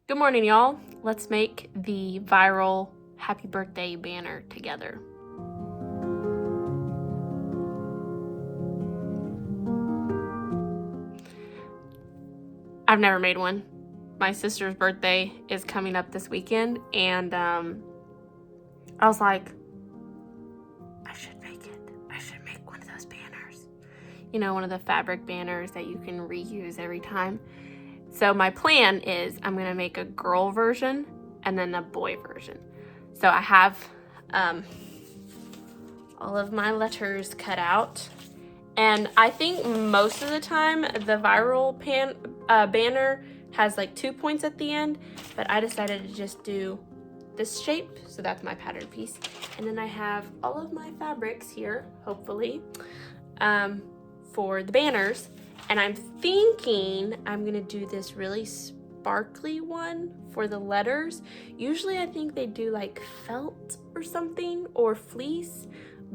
Good morning, y'all. Let's make the viral happy birthday banner together. I've never made one. My sister's birthday is coming up this weekend, and I was like, I should make it. I should make one of those banners. You know, one of the fabric banners that you can reuse every time. So my plan is I'm gonna make a girl version and then a boy version. So I have all of my letters cut out. And I think most of the time the viral banner has like 2 points at the end, but I decided to just do this shape. So that's my pattern piece. And then I have all of my fabrics here, hopefully, for the banners. And I'm thinking I'm gonna do this really sparkly one for the letters. Usually I think they do like felt or something or fleece,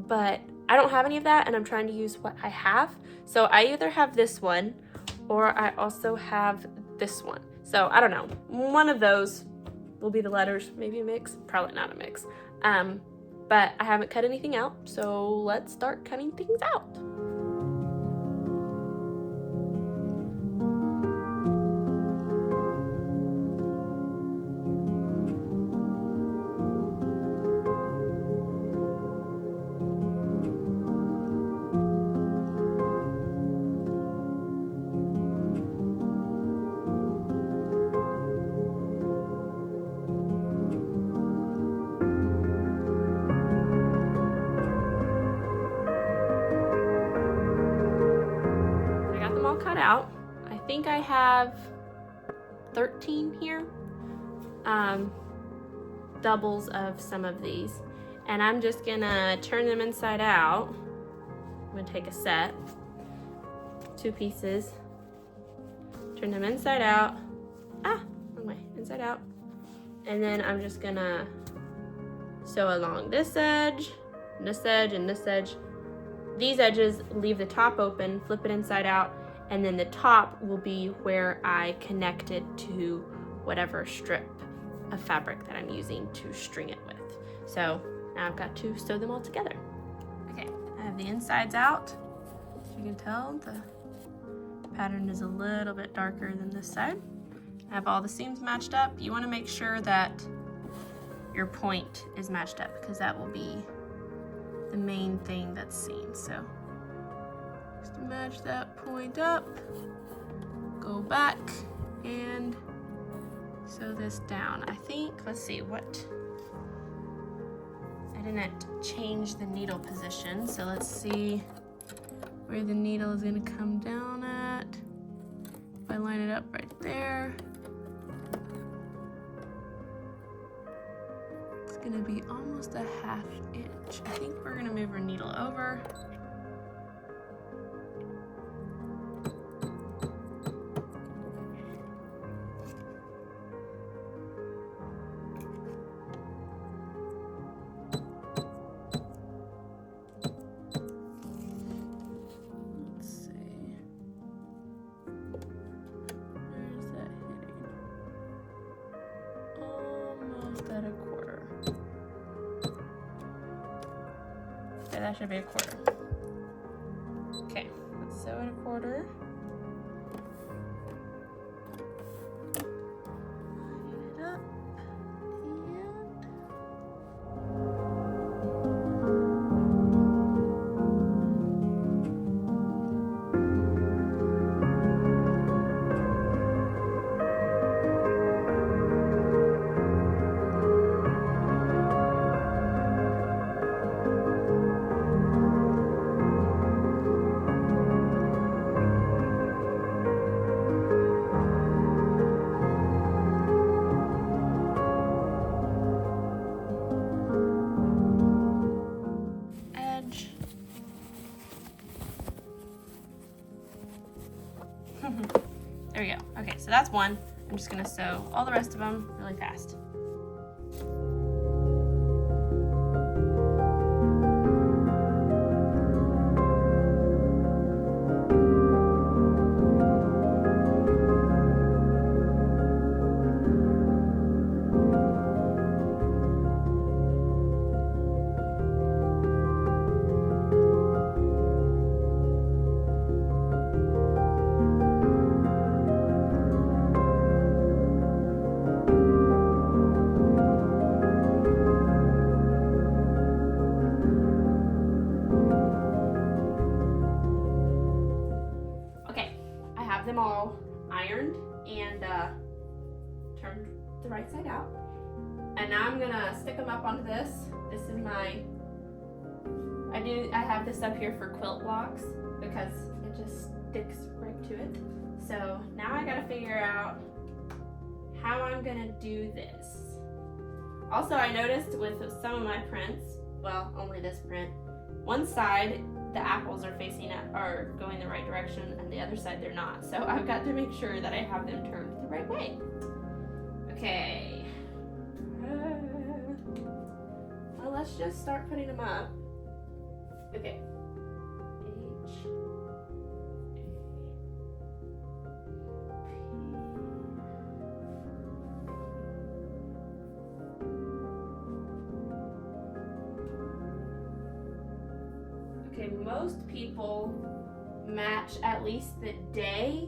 but I don't have any of that and I'm trying to use what I have. So I either have this one or I also have this one. So I don't know, one of those will be the letters, maybe a mix, probably not a mix. But I haven't cut anything out, so let's start cutting things out. Cut out. I think I have 13 here, doubles of some of these, and I'm just gonna turn them inside out. I'm gonna take a set, 2 pieces, turn them inside out, wrong way, inside out, and then I'm just gonna sew along this edge, and this edge, and this edge. These edges, leave the top open, flip it inside out, and then the top will be where I connect it to whatever strip of fabric that I'm using to string it with. So now I've got to sew them all together. Okay, I have the insides out. As you can tell, the pattern is a little bit darker than this side. I have all the seams matched up. You want to make sure that your point is matched up because that will be the main thing that's seen. So just match that point up, go back and sew this down. I think, let's see, I didn't change the needle position, so let's see where the needle is going to come down at. If I line it up right there, it's going to be almost a 1/2 inch. I think we're going to move our needle over. At 1/4. Okay, that should be 1/4. Okay, let's sew at 1/4. Line it up There we go. Okay, so that's one. I'm just gonna sew all the rest of them really fast. the right side out. And now I'm gonna stick them up onto this. This is my, I have this up here for quilt blocks because it just sticks right to it. So now I gotta figure out how I'm gonna do this. Also, I noticed with some of my prints, well, only this print, one side the apples are going the right direction, and the other side they're not. So I've got to make sure that I have them turned the right way. Okay. Well, let's just start putting them up. Okay. H. Okay, most people match at least the day,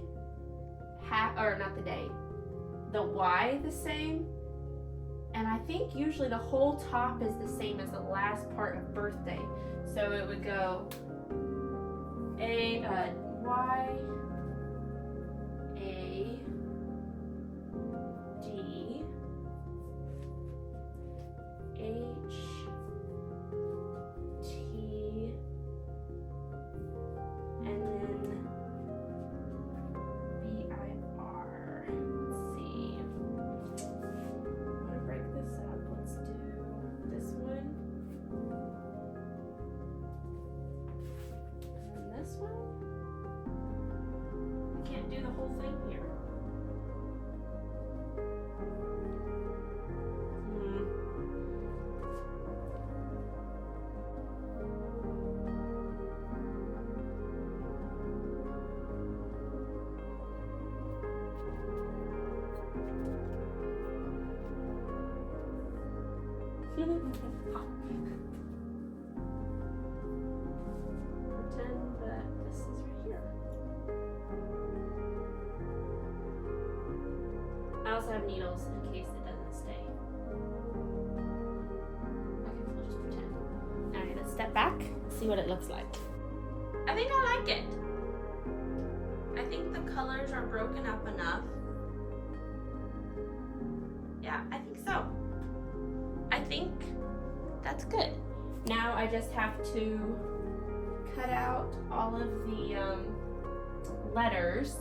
the Y the same. And I think usually the whole top is the same as the last part of birthday. So it would go Y, A, D, H, T, and then B, I, R. Let's see. I'm gonna break this up. Let's do this one. And then this one. I can't do the whole thing here. Pretend that this is right here. I also have needles in case it doesn't stay. Okay, we'll just pretend. Alright, let's step back, see what it looks like. I think I like it. I think the colors are broken up enough. Yeah, I think so. I think that's good. Now I just have to cut out all of the letters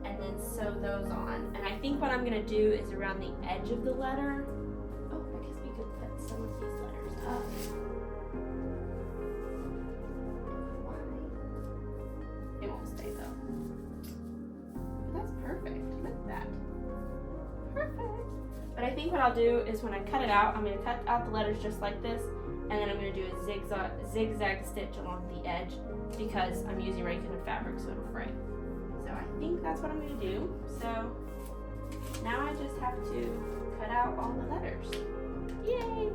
and then sew those on. And I think what I'm gonna do is around the edge of the letter. Oh, I guess we could put some of these letters up. It won't stay though. But that's perfect. Look at that. Perfect. But I think what I'll do is when I cut it out, I'm going to cut out the letters just like this, and then I'm going to do a zigzag stitch along the edge because I'm using regular fabric so it'll fray. So I think that's what I'm going to do. So now I just have to cut out all the letters. Yay!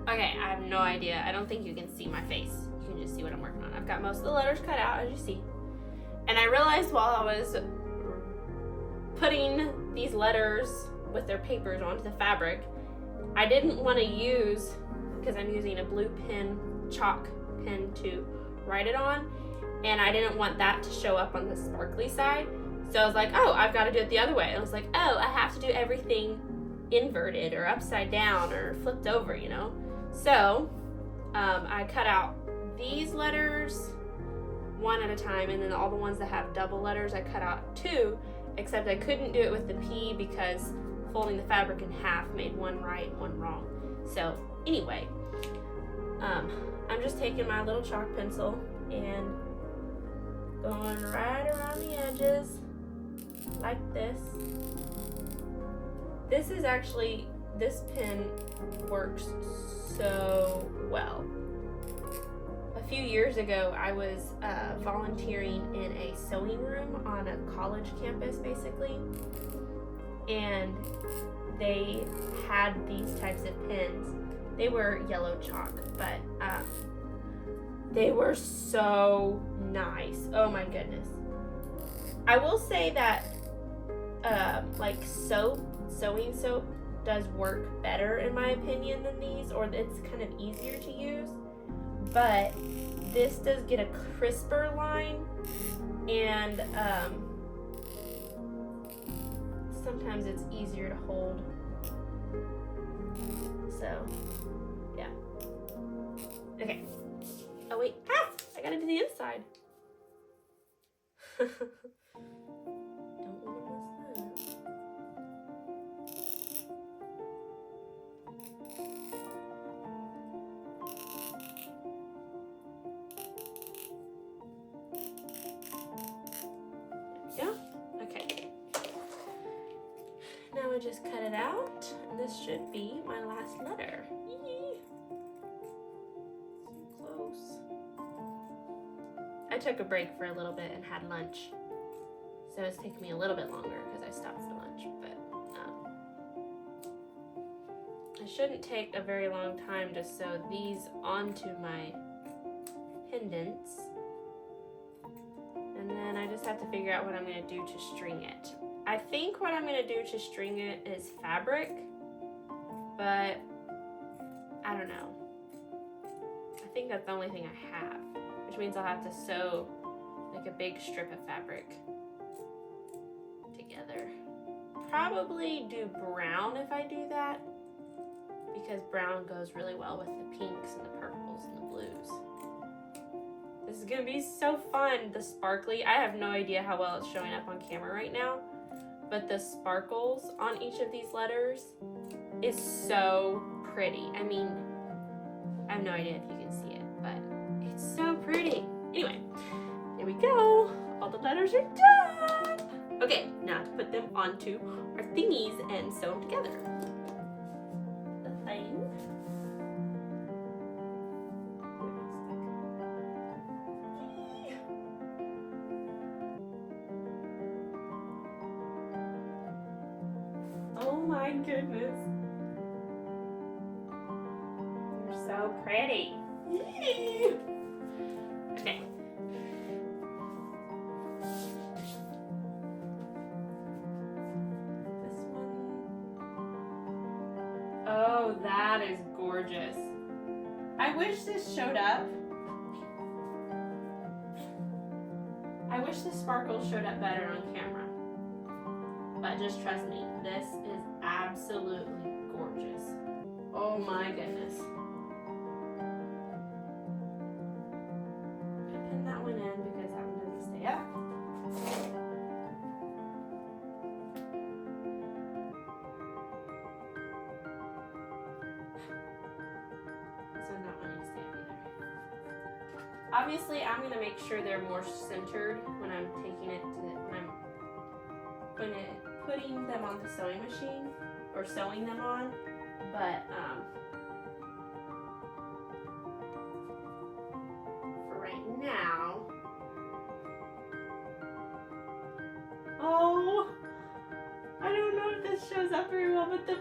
Okay, I have no idea. I don't think you can see my face. You can just see what I'm working on. I've got most of the letters cut out, as you see. And I realized while I was putting these letters with their papers onto the fabric, I didn't want to use, because I'm using a blue pen, chalk pen to write it on, and I didn't want that to show up on the sparkly side. So I was like, oh, I've got to do it the other way. And I was like, oh, I have to do everything inverted or upside down or flipped over, you know? So I cut out these letters one at a time, and then all the ones that have double letters I cut out two, except I couldn't do it with the P because folding the fabric in half made one right and one wrong. So anyway, I'm just taking my little chalk pencil and going right around the edges like this. This pen works so well. A few years ago, I was volunteering in a sewing room on a college campus, basically, and they had these types of pens. They were yellow chalk, but they were so nice. Oh my goodness. I will say that like sewing soap does work better in my opinion than these, or it's kind of easier to use, but this does get a crisper line, and sometimes it's easier to hold. So, yeah. Okay. Oh wait, I gotta do the inside. Don't want to miss that. There we go. Okay. Now I just cut it out, and this should be my last letter. Yee. So close. I took a break for a little bit and had lunch, so it's taking me a little bit longer because I stopped for lunch, but it shouldn't take a very long time to sew these onto my pendants, and then I just have to figure out what I'm going to do to string it. I think what I'm going to do to string it is fabric, but I don't know. I think that's the only thing I have, which means I'll have to sew like a big strip of fabric together. Probably do brown if I do that, because brown goes really well with the pinks and the purples and the blues. This is gonna be so fun. The sparkly, I have no idea how well it's showing up on camera right now, but the sparkles on each of these letters is so pretty. I mean, I have no idea if you can see it, but it's so pretty. Anyway, here we go. All the letters are done. Okay, now to put them onto our thingies and sew them together. The thing. Oh my goodness. They're so pretty. Okay. This one. Oh, that is gorgeous. I wish this showed up. I wish the sparkles showed up better on camera. But just trust me, this is absolutely gorgeous. Oh my goodness. I'm gonna pin that one in because that one doesn't stay up. So that one needs to stay up either. Obviously, I'm gonna make sure they're more centered when I'm taking it to when I'm putting them on the sewing machine or sewing them on, but for right now, oh, I don't know if this shows up very well, but the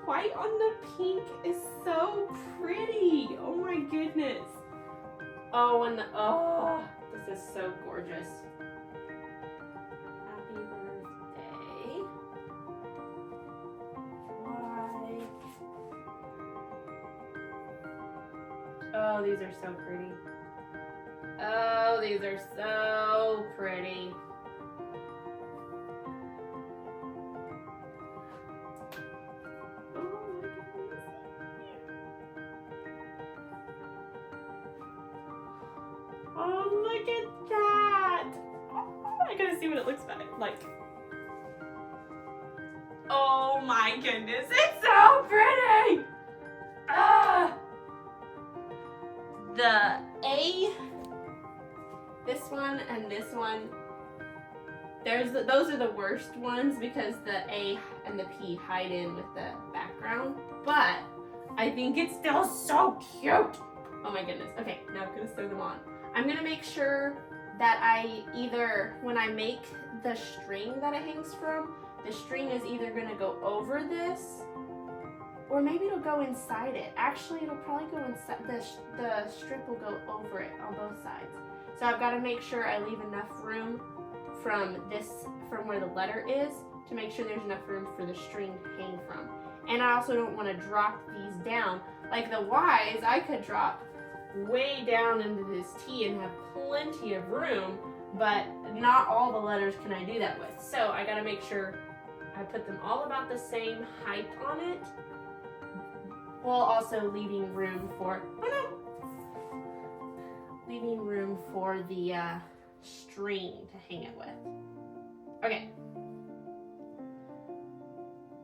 white on the pink is so pretty. Oh my goodness. Oh, and this is so gorgeous. Happy birthday. Why? Oh, these are so pretty. Oh, these are so pretty. Oh, look at that! Oh, I gotta see what it looks like. Oh my goodness, it's so pretty! The A, this one, and this one, those are the worst ones because the A and the P hide in with the background, but I think it's still so cute! Oh my goodness. Okay, now I'm gonna sew them on. I'm gonna make sure that when I make the string that it hangs from, the string is either gonna go over this, or maybe it'll go inside it. Actually, it'll probably go inside, the strip will go over it on both sides. So I've gotta make sure I leave enough room from where the letter is to make sure there's enough room for the string to hang from. And I also don't wanna drop these down. Like the Y's, I could drop way down into this T and have plenty of room, but not all the letters can I do that with. So I gotta make sure I put them all about the same height on it, while also leaving room for, leaving room for the string to hang it with. Okay.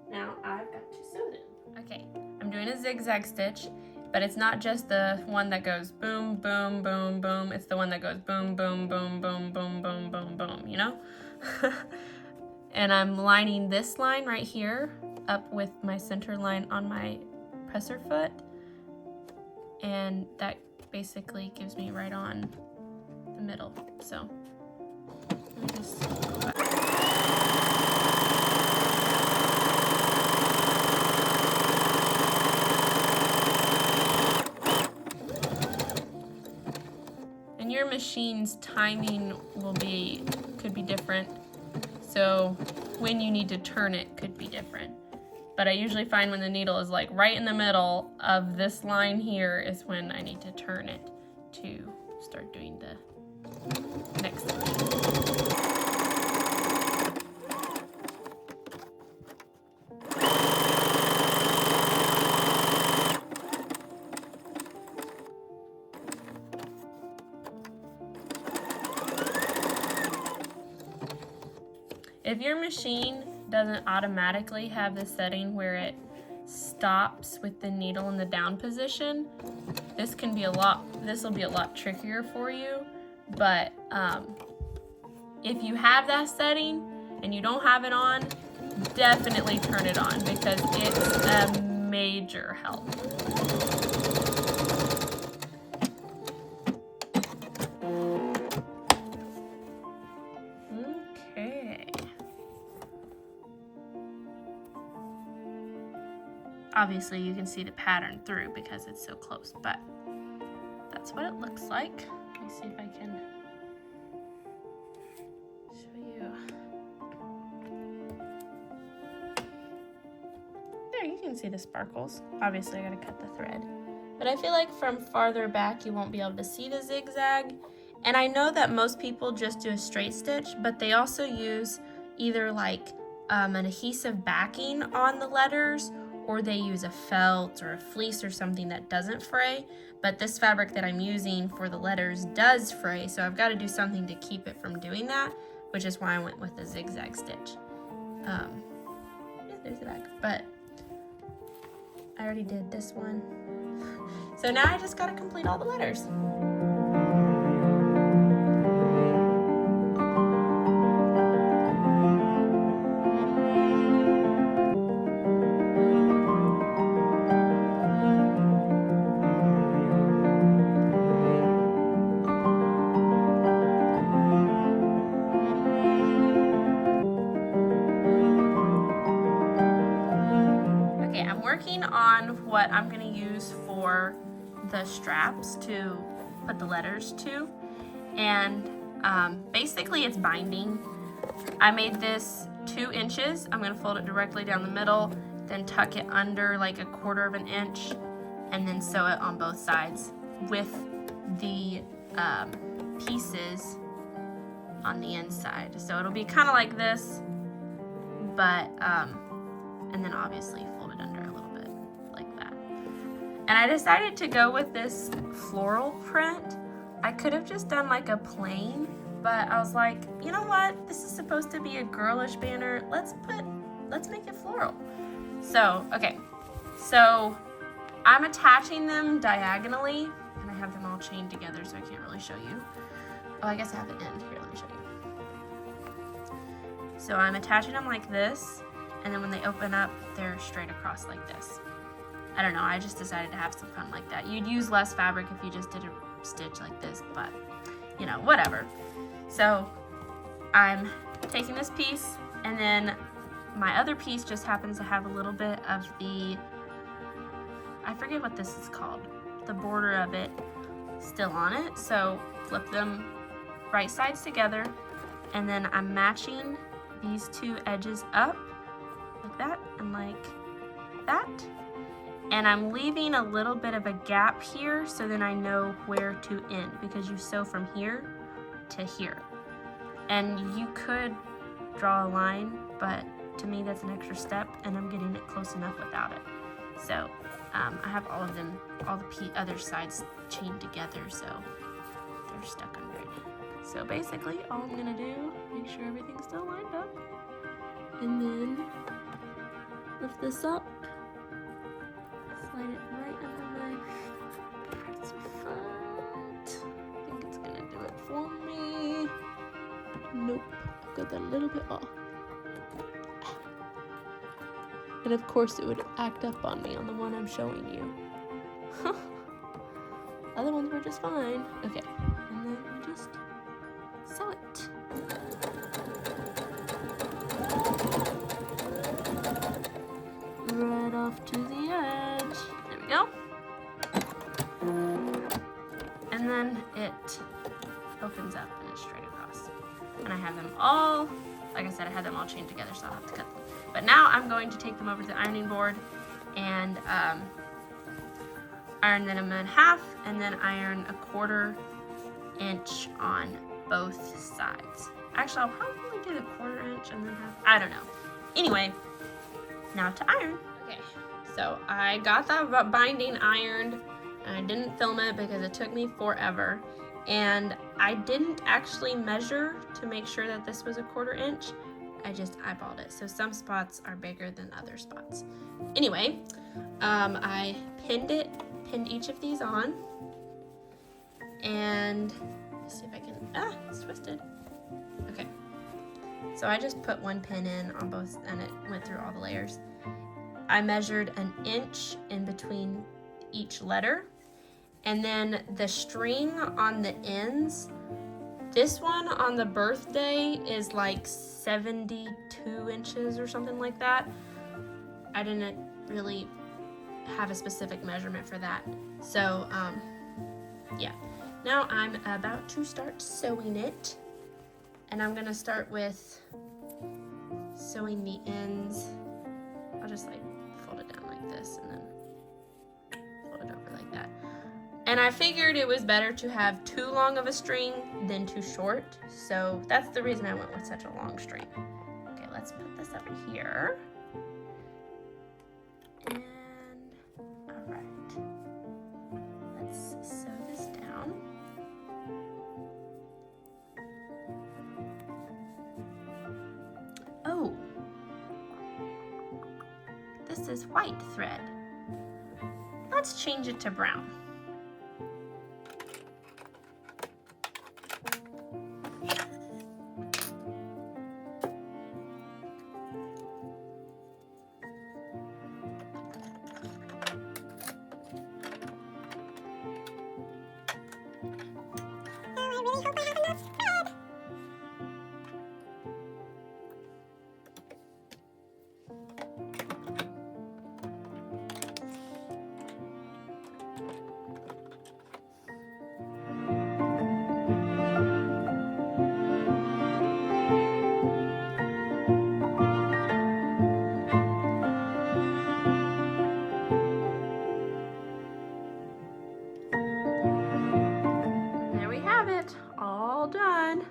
Now I've got to sew them. Okay, I'm doing a zigzag stitch, but it's not just the one that goes boom, boom, boom, boom. It's the one that goes boom, boom, boom, boom, boom, boom, boom, boom, you know? And I'm lining this line right here up with my center line on my presser foot. And that basically gives me right on the middle. So let me just go back. And your machine's timing could be different. So when you need to turn it could be different. But I usually find when the needle is like right in the middle of this line here is when I need to turn it to start doing the next section. If your machine doesn't automatically have the setting where it stops with the needle in the down position, this will be a lot trickier for you. But if you have that setting and you don't have it on, definitely turn it on because it's a major help. Obviously you can see the pattern through because it's so close, but that's what it looks like. Let me see if I can show you. There, you can see the sparkles. Obviously I gotta cut the thread. But I feel like from farther back you won't be able to see the zigzag. And I know that most people just do a straight stitch, but they also use either like an adhesive backing on the letters, or they use a felt or a fleece or something that doesn't fray. But this fabric that I'm using for the letters does fray, so I've got to do something to keep it from doing that, which is why I went with the zigzag stitch. Yeah, there's the back, but I already did this one. So now I just got to complete all the letters. On what I'm going to use for the straps to put the letters to, and basically it's binding. I made this 2 inches. I'm going to fold it directly down the middle, then tuck it under like 1/4 inch, and then sew it on both sides with the pieces on the inside. So it'll be kind of like this, but and then obviously fold it under a little bit like that. And I decided to go with this floral print. I could have just done like a plain, but I was like, you know what? This is supposed to be a girlish banner. Let's make it floral. So, okay. So I'm attaching them diagonally, and I have them all chained together, so I can't really show you. Oh, I guess I have an end. Here, let me show you. So I'm attaching them like this, and then when they open up, they're straight across like this. I don't know, I just decided to have some fun like that. You'd use less fabric if you just did a stitch like this, but you know, whatever. So I'm taking this piece, and then my other piece just happens to have a little bit of the, I forget what this is called, the border of it still on it. So flip them right sides together, and then I'm matching these 2 edges up like that and like that. And I'm leaving a little bit of a gap here so then I know where to end, because you sew from here to here. And you could draw a line, but to me that's an extra step, and I'm getting it close enough without it. So I have all of them, all the other sides chained together, so they're stuck under it. So basically all I'm gonna do, make sure everything's still lined up, and then lift this up, slide it right under my foot. I think it's gonna do it for me. Nope, I've got that a little bit off. And of course it would act up on me on the one I'm showing you. Other ones were just fine. Okay, and then you just sew it. Right off to the edge. There we go. And then it opens up and it's straight across. And I have them all, like I said, I had them all chained together, so I'll have to cut them. But now I'm going to take them over to the ironing board and iron them in half, and then iron a 1/4 inch on both sides. Actually, I'll probably do the 1/4 inch and then half, I don't know. Anyway, now to iron. Okay, so I got that binding ironed, and I didn't film it because it took me forever. And I didn't actually measure to make sure that this was a 1/4 inch. I just eyeballed it. So some spots are bigger than other spots. Anyway, I pinned each of these on. And let's see if I can, it's twisted. Okay. So I just put one pin in on both, and it went through all the layers. I measured 1 inch in between each letter. And then the string on the ends, this one on the birthday is like 72 inches or something like that. I didn't really have a specific measurement for that. So, yeah. Now I'm about to start sewing it. And I'm gonna start with sewing the ends. I'll just like fold it down like this and then fold it over like that. And I figured it was better to have too long of a string than too short. So that's the reason I went with such a long string. Okay, let's put this up here. And, all right. Let's sew this down. Oh, this is white thread. Let's change it to brown. All done.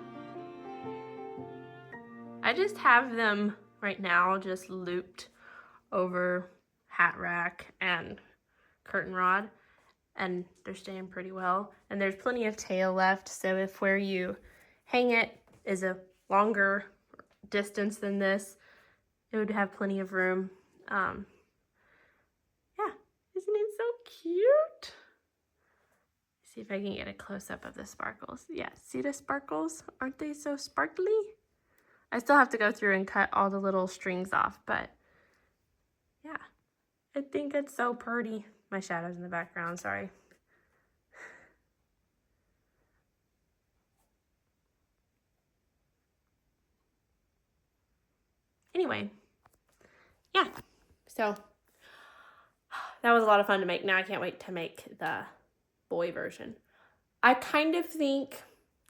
I just have them right now just looped over hat rack and curtain rod, and they're staying pretty well. And there's plenty of tail left, so if where you hang it is a longer distance than this, it would have plenty of room. Yeah, isn't it so cute? See if I can get a close-up of the sparkles. Yeah, see the sparkles? Aren't they so sparkly? I still have to go through and cut all the little strings off, but yeah, I think it's so pretty. My shadow's in the background, sorry. Anyway, yeah, so that was a lot of fun to make. Now I can't wait to make the boy version. I kind of think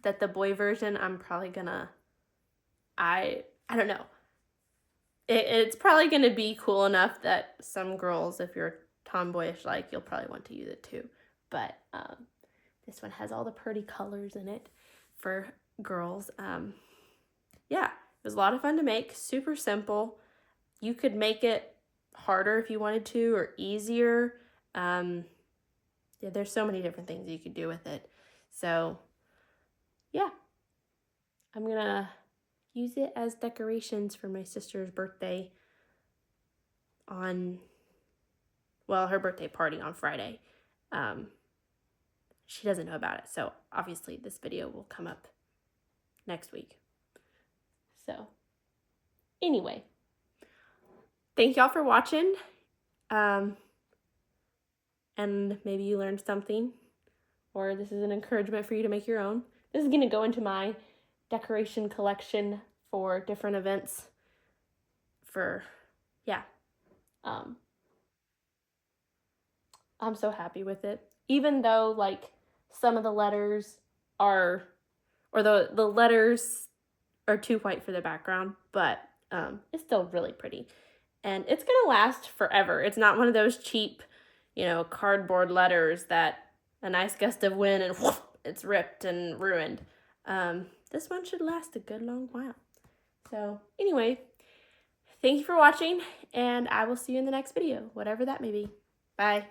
that the boy version, I'm probably gonna, I don't know. It's probably gonna be cool enough that some girls, if you're tomboyish like, you'll probably want to use it too. But this one has all the pretty colors in it for girls. Yeah, it was a lot of fun to make, super simple. you could make it harder if you wanted to, or easier. Yeah, there's so many different things you could do with it. So yeah, I'm gonna use it as decorations for my sister's birthday on, well, her birthday party on Friday. She doesn't know about it, so obviously this video will come up next week. So anyway, thank y'all for watching. And maybe you learned something, or this is an encouragement for you to make your own. This is going to go into my decoration collection for different events. I'm so happy with it. Even though like some of the letters are, or the letters are too white for the background, but it's still really pretty. And it's gonna last forever. It's not one of those cheap, cardboard letters that a nice gust of wind and whoosh, it's ripped and ruined. This one should last a good long while. So anyway, thank you for watching, and I will see you in the next video, whatever that may be. Bye.